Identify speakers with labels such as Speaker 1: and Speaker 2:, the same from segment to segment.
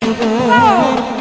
Speaker 1: Oh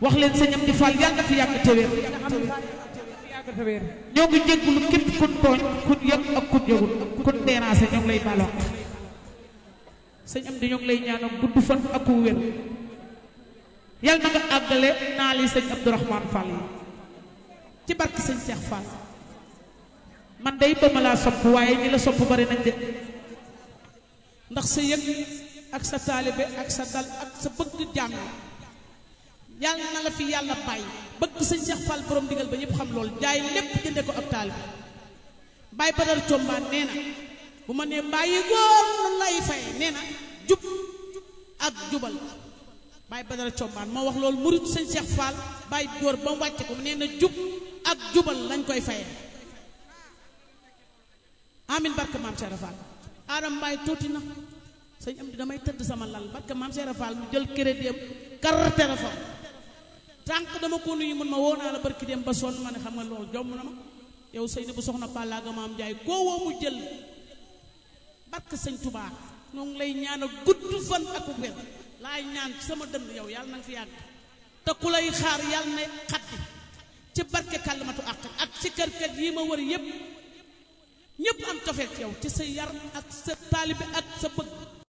Speaker 1: wax leen sëñ Amdi Fall yàlla na fi yàgg te wér ñoo ngi jéggulu képp kun tooñ kun yëg ak kun yëgul kun déranger ñoo ngi lay baloo sëñ Amdi ñoo ngi lay ñaanal gudd fan ak wér yàlla na nga àggale naa li sëñ Abdourahmane Fall yi ci barke sëñ Cheikh Fall man day ba ma laa sopp waaye ñi la sopp bari nañ de ndax sa yëg ak sa taalibe ak sa dal ak sa bëgg jàmm yàlla na la fi yàlla bàyyi bëgg sëñ Cheikh Fall borom digal ba ñëpp xam loolu jaay lépp jënde ko ak taalibe bàyyi badal combaan nee na bu ma nee bàyyi góor noonu lay faye nee na jub ak jubal bàyyi badal combaan moo wax loolu murid sëñ Cheikh Fall bàyyi góor ba mu wàcce ko nee na jub ak jubal lañ koy faye amin barke maam Cheikh Fall Adam Mbaye tuuti na sëñ am di damay tëdd sama lal barke maam Cheikh Fall mu jël crédit am carte téléphone tànk dama ko nuyu mun ma woo naa la barki dem ba sonn ma ne xam nga loolu jomm na ma yow sëy na bu soxna Pallaaga maam Njaay koo woo mu jël barke sëñ Touba ñoo ngi lay ñaan a gudd fan ak wér laay ñaan ci sama dënd yow yàlla na nga fi yàgg te ku lay xaar yàlla na xatti ci barke kàllamatu ak ci kër yi ma wër yépp ñëpp am cofeet yow ci sa yar ak sa taalibe ak sa bëgg